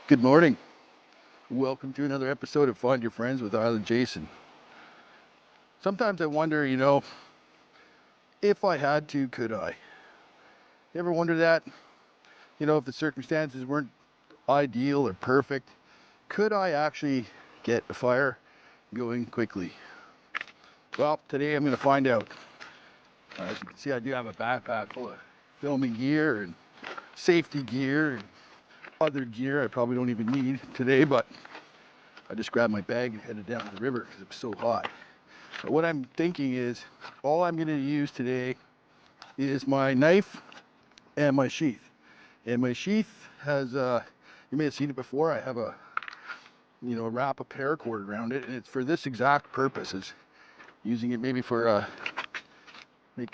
Good morning. Welcome to another episode of Find Your Friends with Island Jason. Sometimes I wonder, if I had to, could I? You ever wonder that? If the circumstances weren't ideal or perfect, could I actually get a fire going quickly? Well, today I'm going to find out. As you can see, I do have a backpack full of filming gear and safety gear and other gear I probably don't even need today, but I just grabbed my bag and headed down to the river because it's so hot. But what I'm thinking is, all I'm going to use today is my knife and my sheath. And my sheath has, you may have seen it before, I have a wrap of paracord around it, and it's for this exact purpose. Is using it maybe for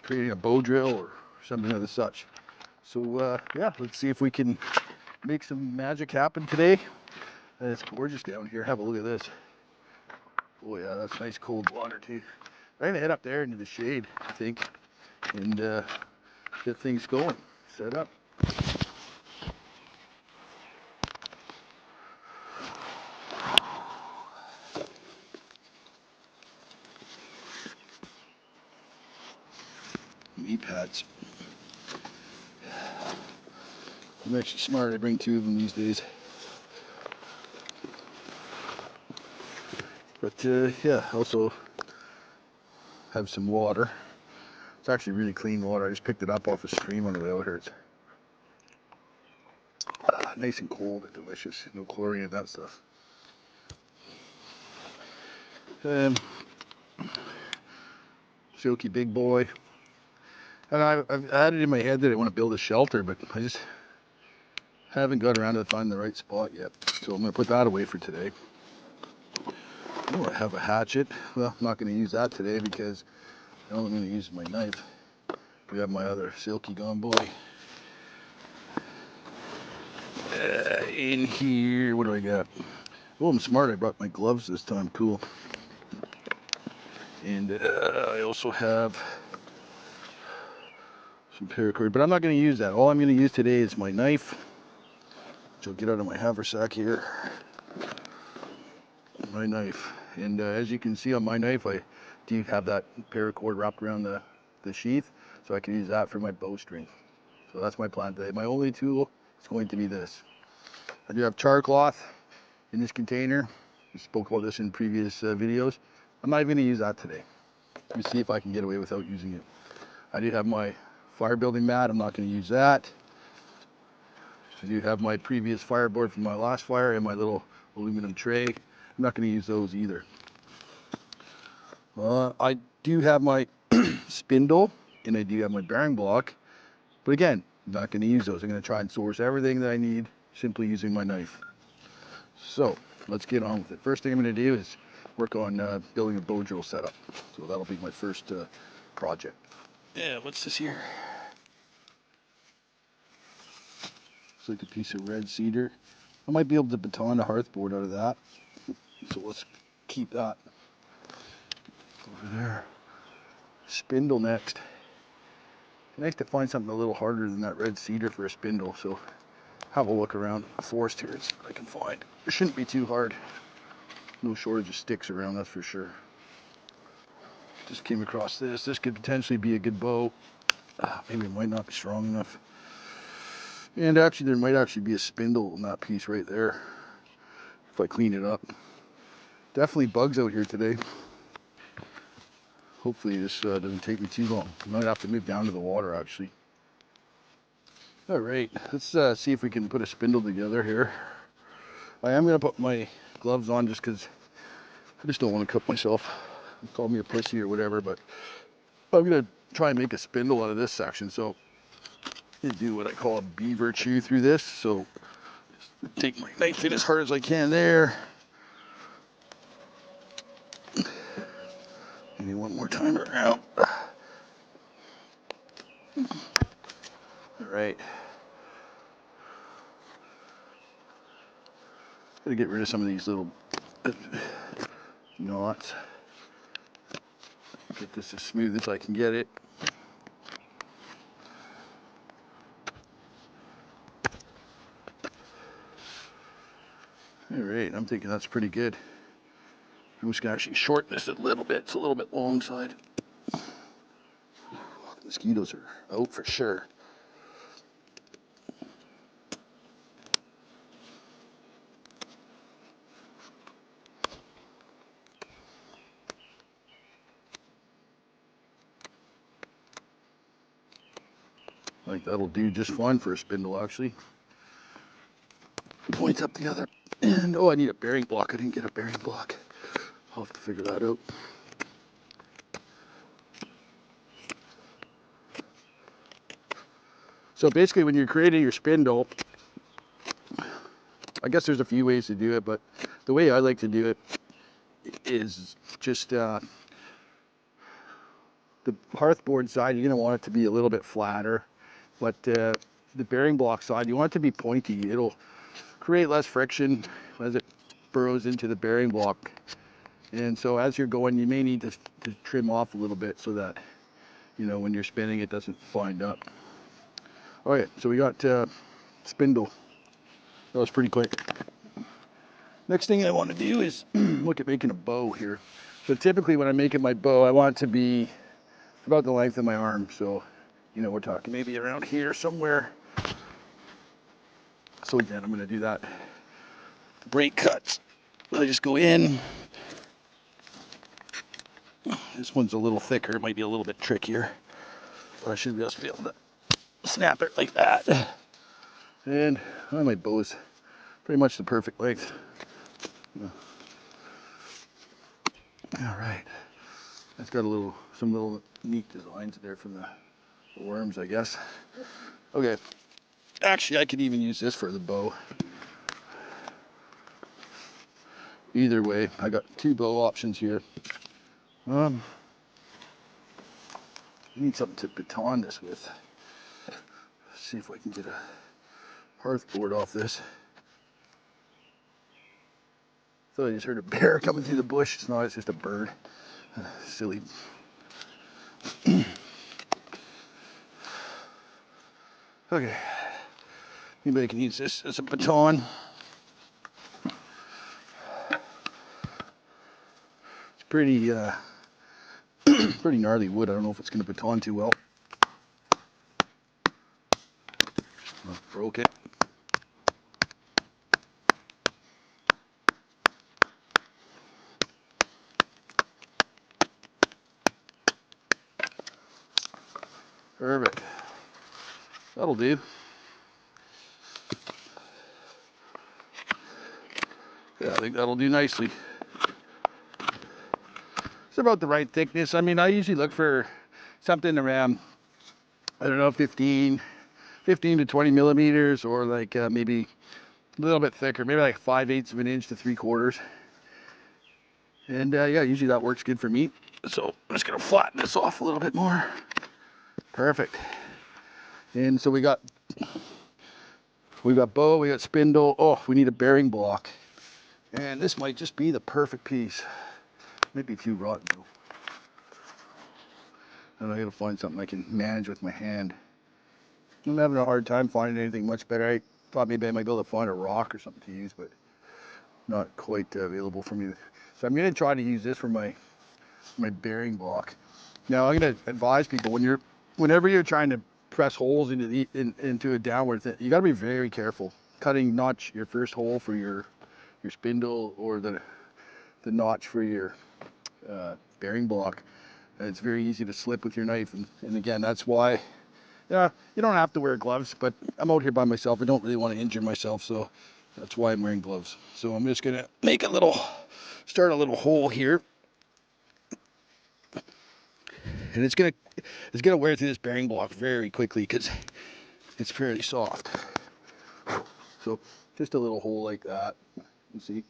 creating a bow drill or something of the such. So yeah, let's see if we can make some magic happen today. It's gorgeous down here. Have a look at this. Oh yeah, that's nice cold water too. I'm gonna head up there into the shade, I think, and get things going. Set up. Knee pads. I'm actually smart. I bring two of them these days. But yeah, also have some water. It's actually really clean water. I just picked it up off a stream on the way out here. It's nice and cold and delicious. No chlorine and that stuff. Silky big boy. And I've had it in my head that I want to build a shelter, but I just haven't got around to finding the right spot yet. So I'm going to put that away for today. Oh, I have a hatchet. Well, I'm not going to use that today because all I'm going to use is my knife. We have my other silky gone boy. In here, what do I got? Oh, I'm smart. I brought my gloves this time. Cool. And I also have some paracord, but I'm not going to use that. All I'm going to use today is my knife, which I'll get out of my haversack here. My knife. And as you can see on my knife, I do have that paracord wrapped around the sheath, so I can use that for my bowstring. So that's my plan today. My only tool is going to be this. I do have char cloth in this container. I spoke about this in previous videos. I'm not even going to use that today. Let me see if I can get away without using it. I do have my fire building mat. I'm not going to use that. I do have my previous fireboard from my last fire and my little aluminum tray. I'm not going to use those either. I do have my spindle and I do have my bearing block, but again, I'm not going to use those. I'm going to try and source everything that I need simply using my knife. So let's get on with it. First thing I'm going to do is work on building a bow drill setup. So that'll be my first project. Yeah, what's this here? Looks like a piece of red cedar. I might be able to baton a hearthboard out of that. So let's keep that over there. Spindle next. Nice to find something a little harder than that red cedar for a spindle, so have a look around the forest here and see what I can find. It shouldn't be too hard. No shortage of sticks around, that's for sure. Just came across this. This could potentially be a good bow. Maybe it might not be strong enough. And actually, there might actually be a spindle in that piece right there if I clean it up. Definitely bugs out here today. Hopefully this doesn't take me too long. I might have to move down to the water actually. All right, let's see if we can put a spindle together here. I am gonna put my gloves on just because I just don't want to cut myself. Call me a pussy or whatever, but I'm gonna try and make a spindle out of this section. So I'm gonna do what I call a beaver chew through this. So just take my knife in as hard as I can there. Maybe one more time around. All right. Gotta get rid of some of these little knots. Get this as smooth as I can get it. All right, I'm thinking that's pretty good. I'm just gonna actually shorten this a little bit. It's a little bit long side. Mosquitoes are out for sure. I think that'll do just fine for a spindle, actually. Point up the other end. Oh, I need a bearing block. I didn't get a bearing block. I'll have to figure that out. So basically, when you're creating your spindle, I guess there's a few ways to do it, but the way I like to do it is just the hearthboard side, you're going to want it to be a little bit flatter, but the bearing block side, you want it to be pointy. It'll create less friction as it burrows into the bearing block. And so as you're going, you may need to trim off a little bit so that, you know, when you're spinning, it doesn't wind up. All right, so we got spindle. That was pretty quick. Next thing I want to do is look at making a bow here. So typically when I'm making my bow, I want it to be about the length of my arm. So, you know, we're talking maybe around here somewhere. So again, I'm going to do that. Break cuts. I just go in. This one's a little thicker. It might be a little bit trickier. But I should just be able to snap it like that. And my bow is pretty much the perfect length. All right. That's got some little neat designs there from the worms, I guess. Okay. Actually, I could even use this for the bow. Either way, I got two bow options here. I need something to baton this with. Let's see if I can get a hearthboard off this. So I just heard a bear coming through the bush. It's not, it's just a bird. Silly. Okay. Anybody can use this as a baton. It's pretty pretty gnarly wood. I don't know if it's going to baton too well. Broke it. Perfect. That'll do. Yeah, I think that'll do nicely. It's about the right thickness. I mean, I usually look for something around, I don't know, 15 to 20 millimeters, or like maybe a little bit thicker, maybe like 5/8 of an inch to 3/4. And yeah, usually that works good for me. So I'm just gonna flatten this off a little bit more. Perfect. And so we got bow, we got spindle. Oh, we need a bearing block. And this might just be the perfect piece. Maybe a few rotten though. And I gotta find something I can manage with my hand. I'm having a hard time finding anything much better. I thought maybe I might be able to find a rock or something to use, but not quite available for me. So I'm gonna try to use this for my bearing block. Now I'm gonna advise people, whenever you're trying to press holes into a downward thing, you gotta be very careful. Cutting not your first hole for your spindle, or the notch for your bearing block. It's very easy to slip with your knife, and again, that's why, yeah, you don't have to wear gloves, but I'm out here by myself. I don't really want to injure myself, so that's why I'm wearing gloves. So I'm just gonna start a little hole here, and it's gonna wear through this bearing block very quickly because it's fairly soft. So just a little hole like that. You see,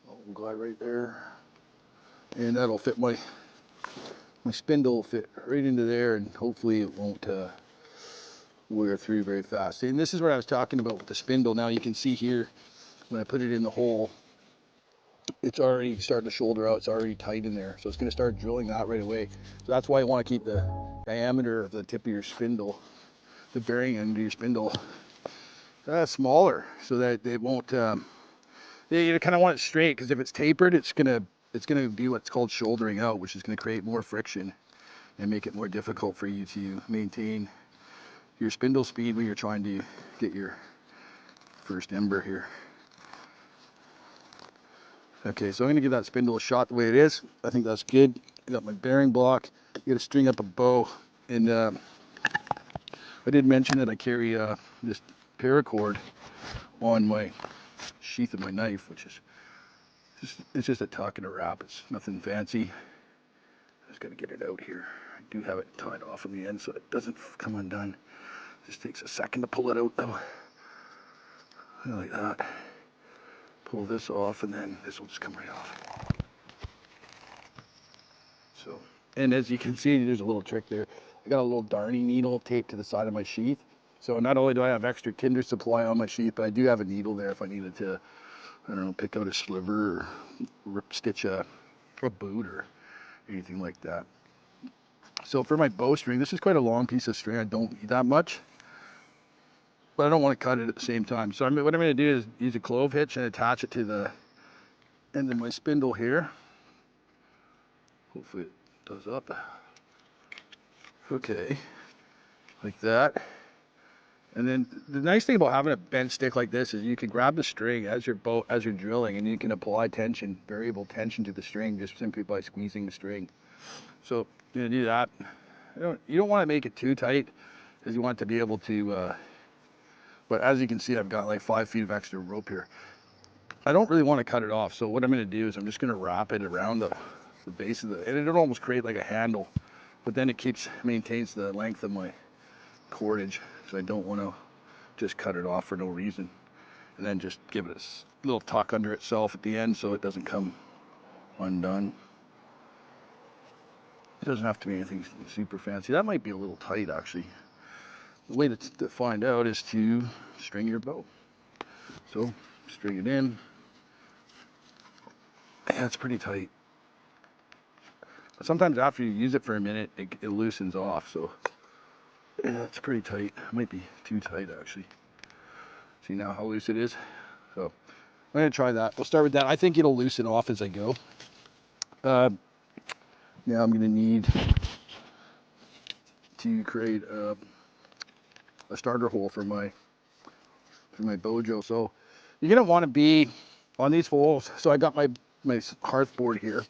a little guy right there, and that'll fit my spindle will fit right into there, and hopefully it won't wear through very fast. And this is what I was talking about with the spindle. Now you can see here, when I put it in the hole, it's already starting to shoulder out. It's already tight in there, so it's going to start drilling that right away. So that's why you want to keep the diameter of the tip of your spindle, the bearing end of your spindle, smaller, so that it won't You kind of want it straight, because if it's tapered, it's gonna do what's called shouldering out, which is gonna create more friction and make it more difficult for you to maintain your spindle speed when you're trying to get your first ember here. Okay, so I'm gonna give that spindle a shot the way it is. I think that's good. I got my bearing block. I'm gonna string up a bow, and I did mention that I carry this paracord on my sheath of my knife, which is it's just a tuck and a wrap. It's nothing fancy. Just gotta get it out here. I do have it tied off on the end so it doesn't come undone. Just takes a second to pull it out though. Like that. Pull this off, and then this will just come right off. So, and as you can see, there's a little trick there. I got a little darning needle taped to the side of my sheath. So not only do I have extra tinder supply on my sheath, but I do have a needle there if I needed to, I don't know, pick out a sliver or stitch a boot or anything like that. So for my bowstring, this is quite a long piece of string. I don't need that much, but I don't want to cut it at the same time. So what I'm going to do is use a clove hitch and attach it to the end of my spindle here. Hopefully it does up. Okay, like that. And then the nice thing about having a bent stick like this is you can grab the string as you're drilling, and you can apply tension, variable tension to the string just simply by squeezing the string. So you're gonna do that. You don't want to make it too tight, because you want to be able to. But as you can see, I've got like 5 feet of extra rope here. I don't really want to cut it off, so what I'm going to do is I'm just going to wrap it around the base of and it'll almost create like a handle, but then it maintains the length of my cordage, so I don't want to just cut it off for no reason, and then just give it a little tuck under itself at the end so it doesn't come undone. It doesn't have to be anything super fancy. That might be a little tight actually. The way to find out is to string your bow. So string it in. Yeah, it's pretty tight. But sometimes after you use it for a minute, it loosens off. So yeah, it's pretty tight. It might be too tight actually. See now how loose it is? So I'm gonna try that. We'll start with that. I think it'll loosen off as I go. Now I'm gonna need to create a starter hole for my bow drill. So you're gonna want to be on these holes. So I got my hearth board here,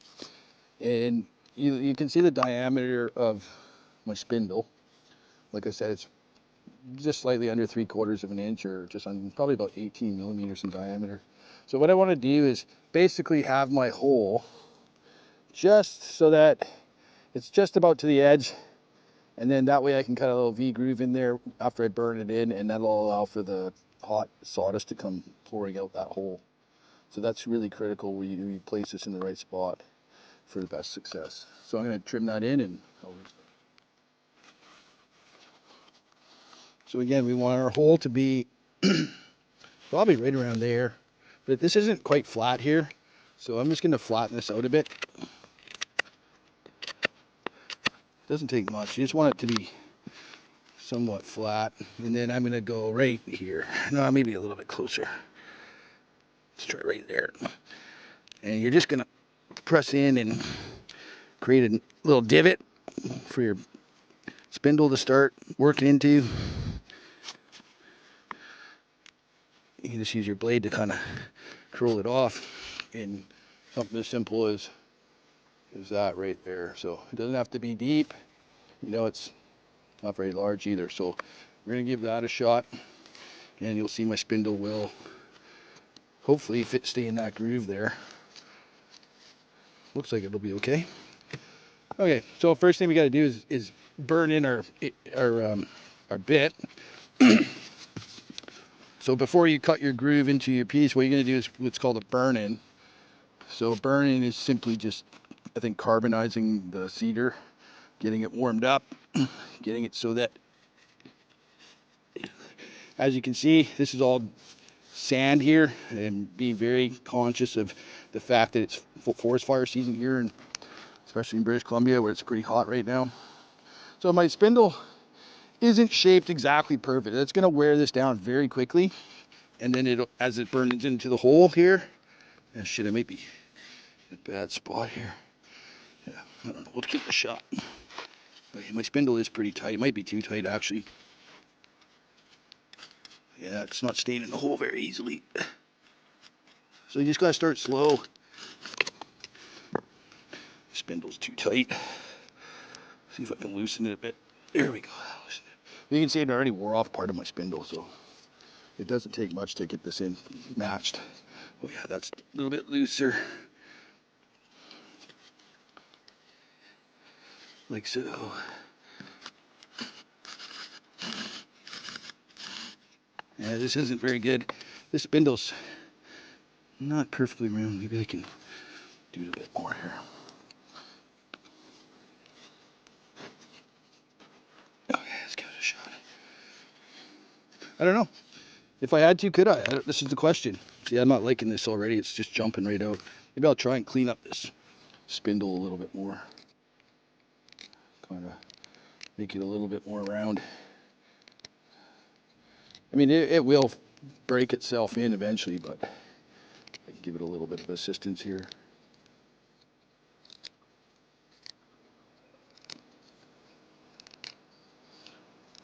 and you can see the diameter of my spindle. Like I said, it's just slightly under 3/4 of an inch, or just on probably about 18 millimeters in diameter. So what I want to do is basically have my hole just so that it's just about to the edge, and then that way I can cut a little V groove in there after I burn it in, and that'll allow for the hot sawdust to come pouring out that hole. So that's really critical when you place this in the right spot for the best success. So I'm going to trim that in, and so again, we want our hole to be probably right around there, but this isn't quite flat here, so I'm just going to flatten this out a bit. Doesn't take much. You just want it to be somewhat flat, and then I'm going to go right here. No, maybe a little bit closer. Let's try right there. And you're just going to press in and create a little divot for your spindle to start working into. You can just use your blade to kind of curl it off, and something as simple as that right there. So it doesn't have to be deep. You know, it's not very large either. So we're going to give that a shot, and you'll see my spindle will hopefully stay in that groove there. Looks like it'll be okay. Okay, so first thing we got to do is burn in our bit. So before you cut your groove into your piece, what you're going to do is what's called a burn-in. So burn-in is simply just, I think, carbonizing the cedar, getting it warmed up, getting it so that, as you can see, this is all sand here, and be very conscious of the fact that it's forest fire season here, and especially in British Columbia where it's pretty hot right now. So my spindle isn't shaped exactly perfect. It's going to wear this down very quickly, and then as it burns into the hole here, Yeah, shit, I might be in a bad spot here. Yeah, I don't know. We'll give it a shot. Okay, my spindle is pretty tight. It might be too tight, actually. Yeah, it's not staying in the hole very easily. So you just gotta start slow. Spindle's too tight. See if I can loosen it a bit. There we go. You can see it already wore off part of my spindle, so it doesn't take much to get this in matched. Oh yeah, that's a little bit looser. Like so. Yeah, this isn't very good. This spindle's not perfectly round. Maybe I can do it a bit more here. Okay, let's give it a shot. I don't know. If I had to, could I? This is the question. See, I'm not liking this already. It's just jumping right out. Maybe I'll try and clean up this spindle a little bit more. Kind of make it a little bit more round. I mean, it will break itself in eventually, but I can give it a little bit of assistance here.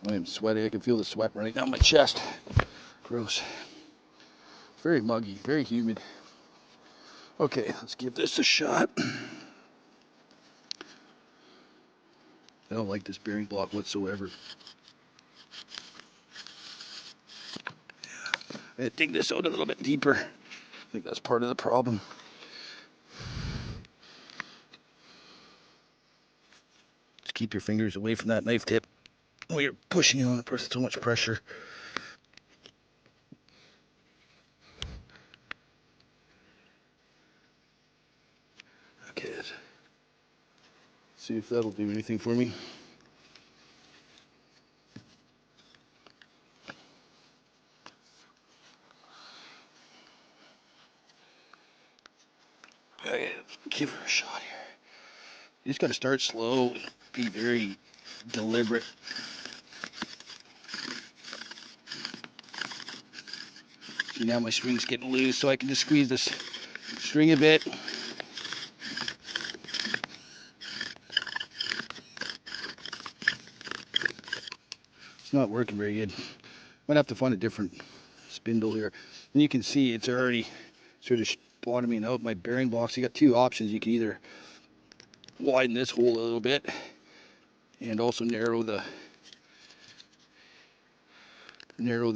I am sweaty. I can feel the sweat running down my chest. Gross. Very muggy, very humid. Okay, let's give this a shot. I don't like this bearing block whatsoever. I'm gonna dig this out a little bit deeper. I think that's part of the problem. Just keep your fingers away from that knife tip while you're pushing on it. There's so much pressure. Okay, let's see if that'll do anything for me. Okay, give her a shot here. You just gotta start slow, be very deliberate. See, now my string's getting loose, so I can just squeeze this string a bit. It's not working very good. Might have to find a different spindle here. And you can see it's already sort of bottoming out my bearing blocks. You got two options. You can either widen this hole a little bit and also narrow the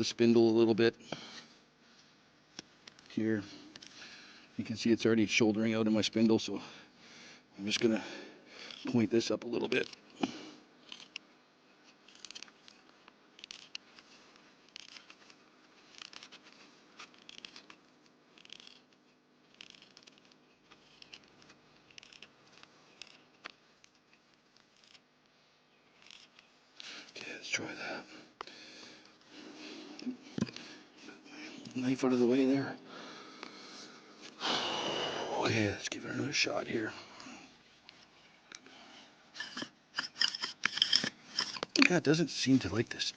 spindle a little bit here. You can see it's already shouldering out in my spindle, so I'm just gonna point this up a little bit. Okay, let's try that. Knife out of the way there. Okay, let's give it another shot here. Yeah, it doesn't seem to like this.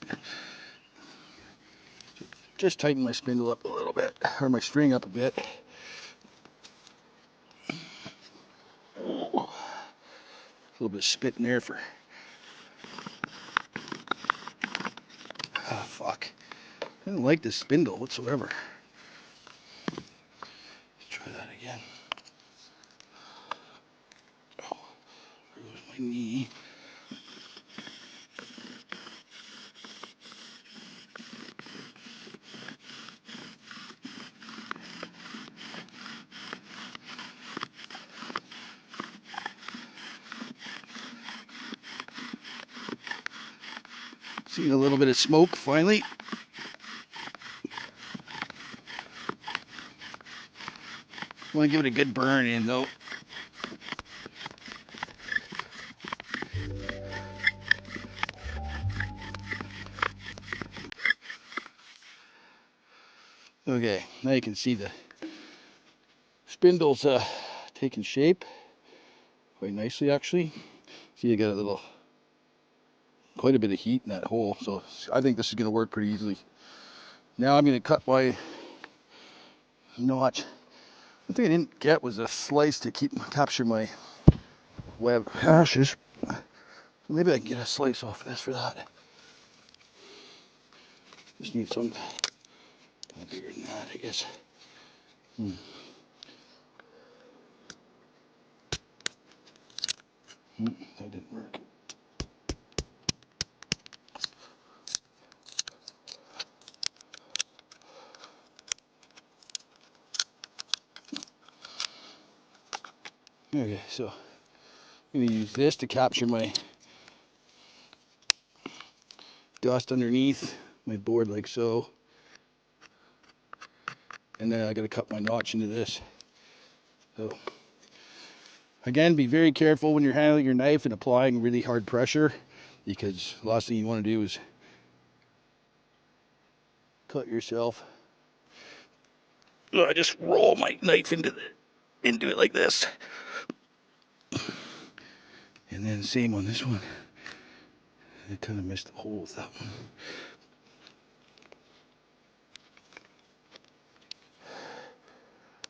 Just tighten my spindle up a little bit, or my string up a bit. A little bit of spit in there for... Ah, fuck. I don't like this spindle whatsoever. Let's try that again. Oh, there goes my knee. Seeing a little bit of smoke finally. Want to give it a good burn in though. Okay, now you can see the spindle's taking shape quite nicely actually. See, you got quite a bit of heat in that hole, so I think this is going to work pretty easily. Now I'm going to cut my notch The thing I didn't get was a slice to capture my web hashes. Maybe I can get a slice off of this for that. Just need some bigger than that, I guess. That didn't work. Okay, so I'm going to use this to capture my dust underneath my board like so. And then I got to cut my notch into this. So again, be very careful when you're handling your knife and applying really hard pressure, because the last thing you want to do is cut yourself. I just roll my knife into it like this. And then same on this one. I kind of missed the hole with that one.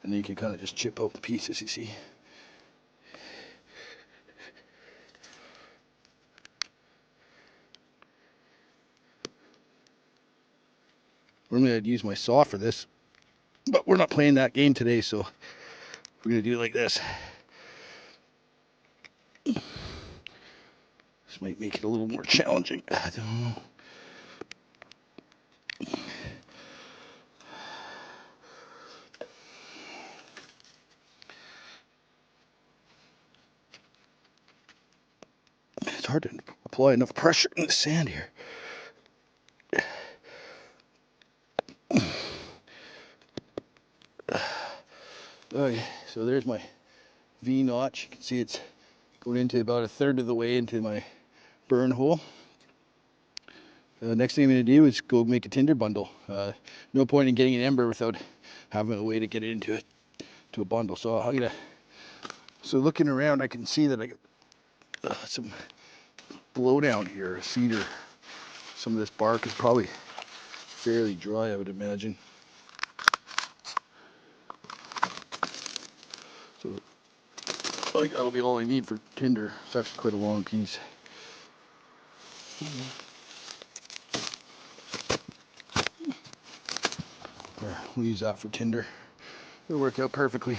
And then you can kind of just chip out the pieces, you see. Normally I'd use my saw for this, but we're not playing that game today, so we're going to do it like this. This might make it a little more challenging. I don't know. It's hard to apply enough pressure in the sand here. Okay, so there's my V notch. You can see it's going into about 1/3 of the way into my burn hole. The next thing I'm going to do is go make a tinder bundle. No point in getting an ember without having a way to get it into a bundle. So looking around, I can see that I got some blowdown here, cedar. Some of this bark is probably fairly dry, I would imagine. So I think that'll be all I need for tinder. It's actually quite a long piece. Yeah, we'll use that for tinder. It'll work out perfectly.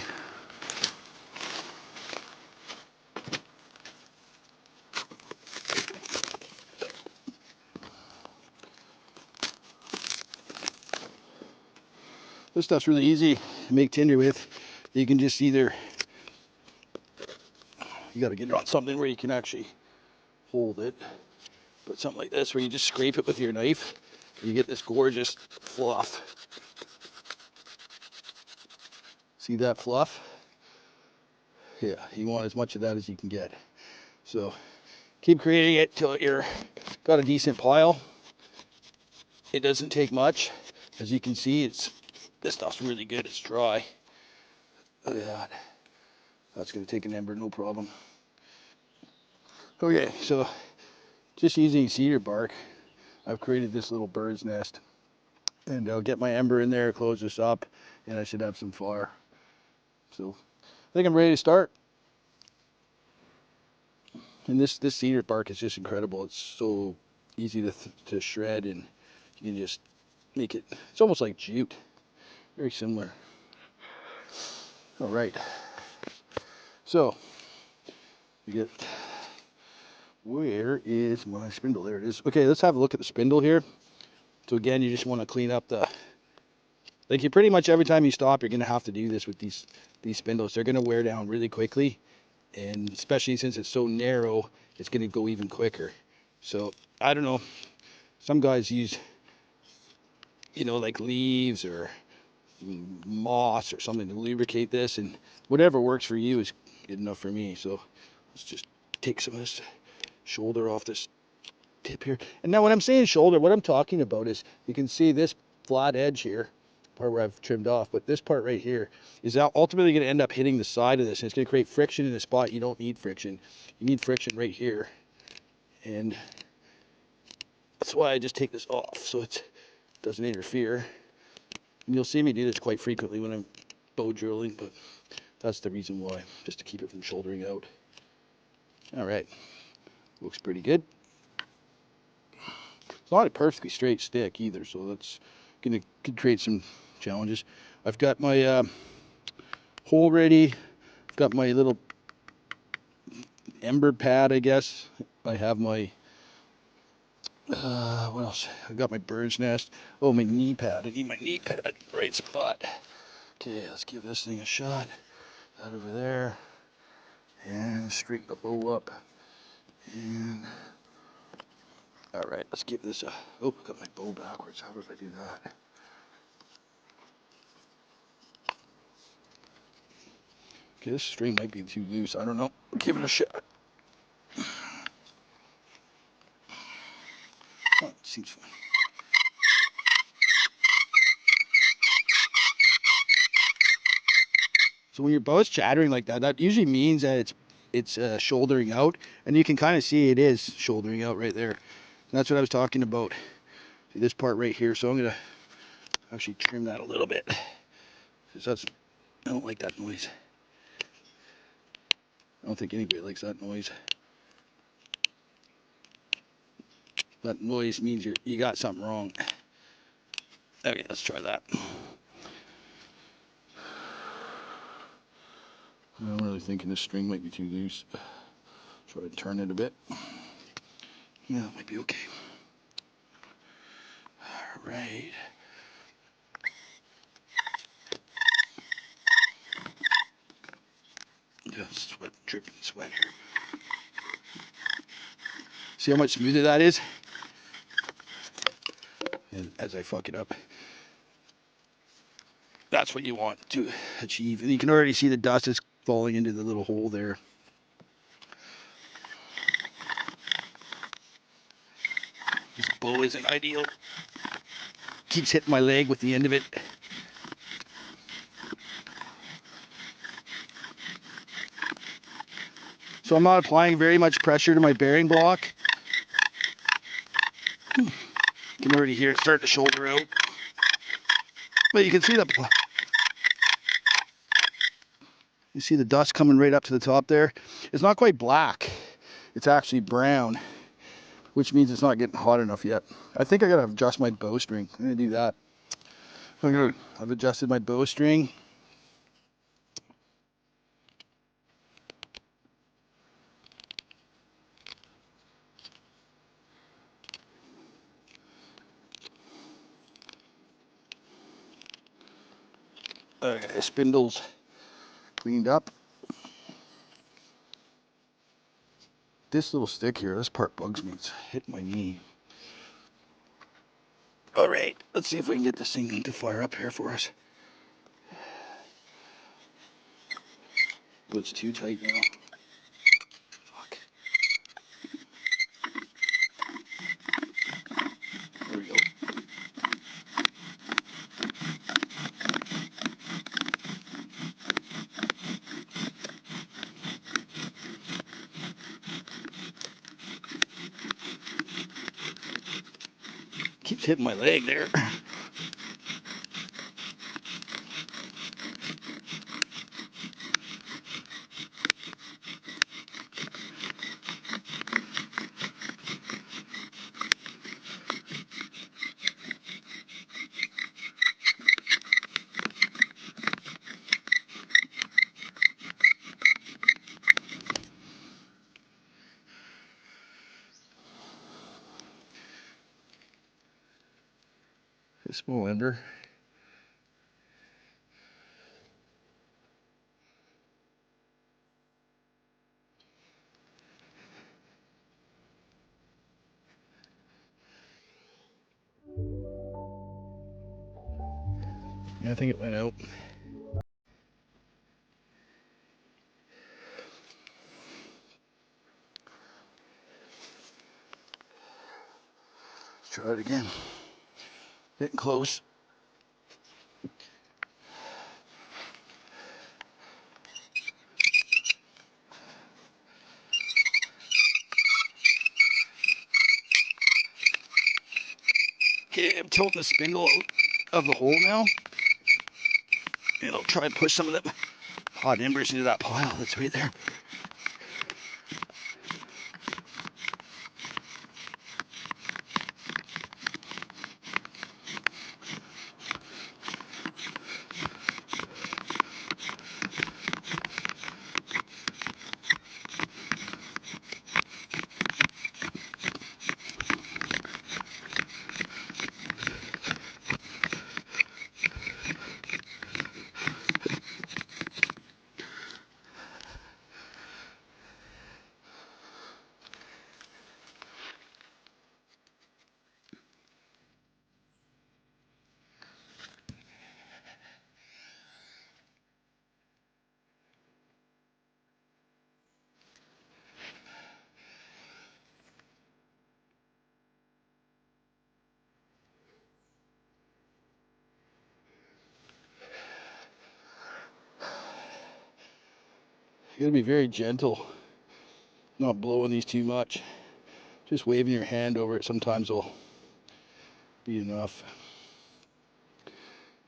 This stuff's really easy to make tinder with. You can just either, you got to get it on something where you can actually hold it, but something like this where you just scrape it with your knife, you get this gorgeous fluff. See that fluff? Yeah, you want as much of that as you can get. So keep creating it till you're got a decent pile. It doesn't take much. As you can see, this stuff's really good. It's dry. Look at that. That's going to take an ember, no problem. Okay, so just using cedar bark, I've created this little bird's nest. And I'll get my ember in there, close this up, and I should have some fire. So I think I'm ready to start. And this cedar bark is just incredible. It's so easy to shred, and you can just make it, it's almost like jute. Very similar. All right. So we get, where is my spindle? There it is. Okay, let's have a look at the spindle here. So again, you just want to clean up like you pretty much every time you stop, you're going to have to do this with these spindles. They're going to wear down really quickly, and especially since it's so narrow, it's going to go even quicker. So I don't know, some guys use, like leaves or moss or something to lubricate this, and whatever works for you is good enough for me. So let's just take some of this shoulder off this tip here. And now when I'm saying shoulder, what I'm talking about is, you can see this flat edge here, part where I've trimmed off, but this part right here is ultimately going to end up hitting the side of this, and it's going to create friction in a spot you don't need friction. You need friction right here, and that's why I just take this off so it doesn't interfere. And you'll see me do this quite frequently when I'm bow drilling, but that's the reason why, just to keep it from shouldering out. All right, looks pretty good. It's not a perfectly straight stick either, so that's could create some challenges. I've got my hole ready. I've got my little ember pad, I guess. I have my what else? I got my bird's nest. Oh, my knee pad. I need my knee pad in the right spot. Okay, let's give this thing a shot. That over there. And straighten the bow up. And all right, let's give this a. Oh, I got my bow backwards. How did I do that? Okay, this string might be too loose. I don't know. Give it a shot. Oh, it seems fine. So when your bow's chattering like that, that usually means that it's shouldering out, and you can kind of see it is shouldering out right there. And that's what I was talking about. See this part right here. So I'm gonna actually trim that a little bit, because that's I don't like that noise. I don't think anybody likes that noise. That noise means you got something wrong. Okay, let's try that. I'm really thinking this string might be too loose. Try to turn it a bit. Yeah, that might be okay. All right. Just sweat, dripping sweat here. See how much smoother that is? And as I fuck it up. That's what you want to achieve. And you can already see the dust is falling into the little hole there. This bow isn't ideal. Keeps hitting my leg with the end of it. So I'm not applying very much pressure to my bearing block. You can already hear it start to shoulder out. But you can see that. You see the dust coming right up to the top there. It's not quite black. It's actually brown, which means it's not getting hot enough yet. I think I gotta adjust my bowstring. I'm gonna do that. I've adjusted my bowstring. Okay, spindles cleaned up. This little stick here, this part bugs me. It's hitting my knee. All right, let's see if we can get this thing to fire up here for us. Oh, it's too tight now. Fuck. There we go. Keeps hitting my leg there. A small ender. Yeah, I think it went out. Let's try it again. Getting close. Okay, I'm tilting the spindle out of the hole now. And I'll try and push some of them hot embers into that pile that's right there. You gotta be very gentle, not blowing these too much. Just waving your hand over it sometimes will be enough.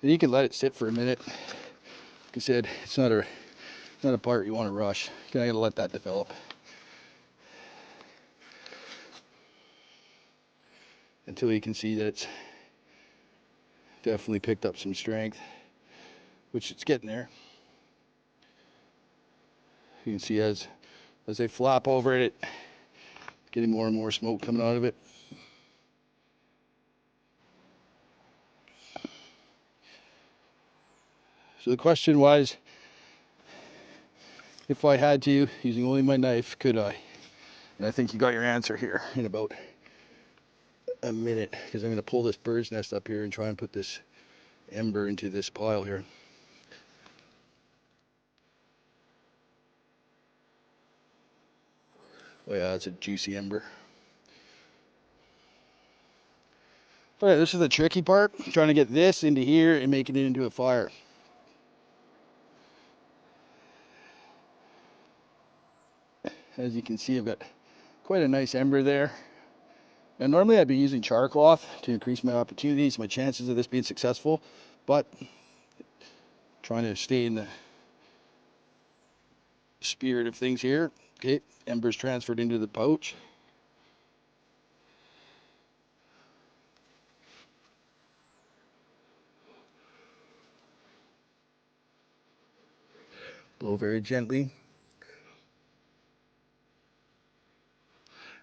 And you can let it sit for a minute. Like I said, it's not a part you want to rush. You gotta let that develop until you can see that it's definitely picked up some strength, which it's getting there. You can see as they flap over it, getting more and more smoke coming out of it. So the question was, if I had to, using only my knife, could I? And I think you got your answer here in about a minute, because I'm going to pull this bird's nest up here and try and put this ember into this pile here. Oh yeah, that's a juicy ember. Alright, this is the tricky part, trying to get this into here and making it into a fire. As you can see, I've got quite a nice ember there. Now normally I'd be using char cloth to increase my opportunities, my chances of this being successful, but trying to stay in the spirit of things here. Okay, embers transferred into the pouch. Blow very gently.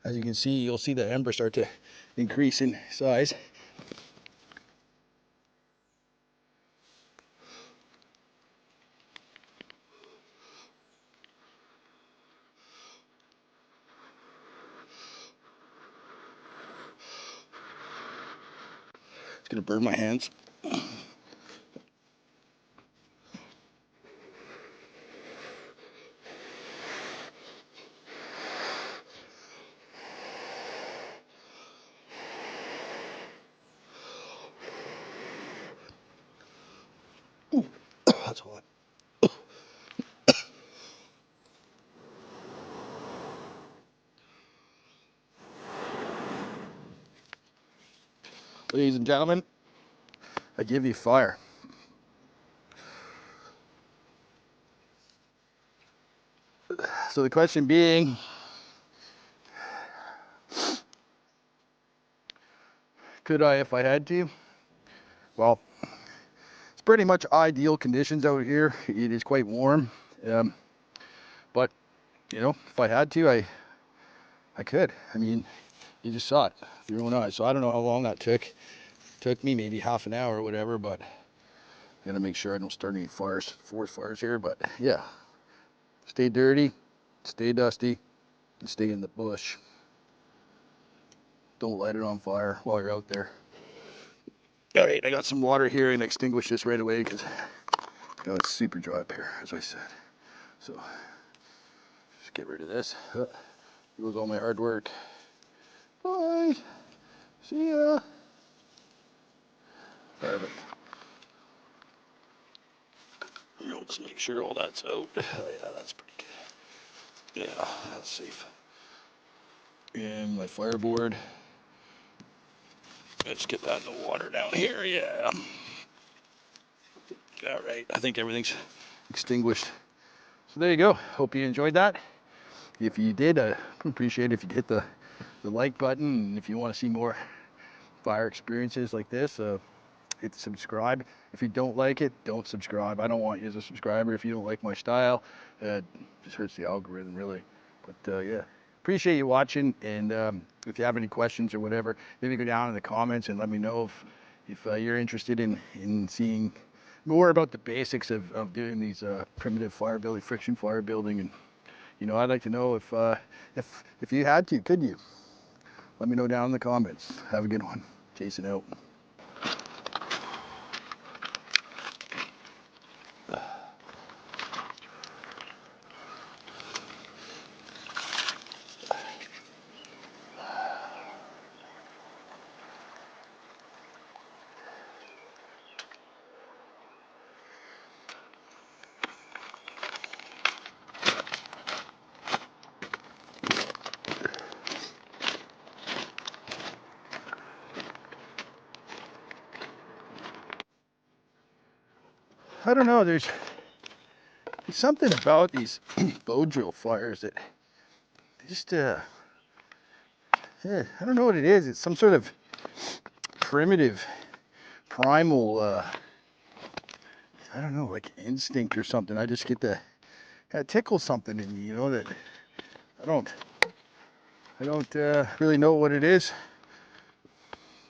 As you can see, you'll see the ember start to increase in size. It's gonna burn my hands. Ooh, that's hot. Ladies and gentlemen, I give you fire. So the question being, could I if I had to? Well, it's pretty much ideal conditions out here. It is quite warm, but you know, if I had to, I could. I mean, you just saw it with your own eyes. So I don't know how long that took. Took me maybe half an hour or whatever, but I gotta make sure I don't start any fires, forest fires here. But yeah, stay dirty, stay dusty, and stay in the bush. Don't light it on fire while you're out there. All right, I got some water here and extinguish this right away because you know, it's super dry up here, as I said. So just get rid of this. Here goes all my hard work. Bye. See ya. Perfect. Let's make sure all that's out. Oh yeah, that's pretty good. Yeah, that's safe. And my fireboard. Let's get that in the water down here, yeah. All right, I think everything's extinguished. So there you go. Hope you enjoyed that. If you did, appreciate it if you hit the like button. And if you want to see more fire experiences like this, hit subscribe. If you don't like it, don't subscribe. I don't want you as a subscriber if you don't like my style. Just hurts the algorithm, really. But yeah, appreciate you watching. And if you have any questions or whatever, maybe go down in the comments and let me know if you're interested in seeing more about the basics of doing these primitive fire building, friction fire building. And you know, I'd like to know if you had to, could you? Let me know down in the comments. Have a good one. Jason out. I don't know, there's something about these bow drill fires that just, yeah, I don't know what it is. It's some sort of primitive, primal, I don't know, like instinct or something. I just get that tickles something in me, you know, that I don't really know what it is.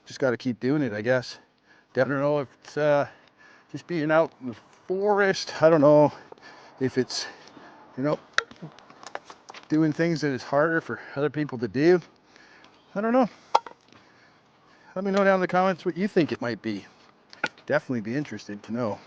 Just got to keep doing it, I guess. I don't know if it's just being out in the forest. I don't know if it's, you know, doing things that is harder for other people to do. I don't know. Let me know down in the comments what you think it might be. Definitely be interested to know.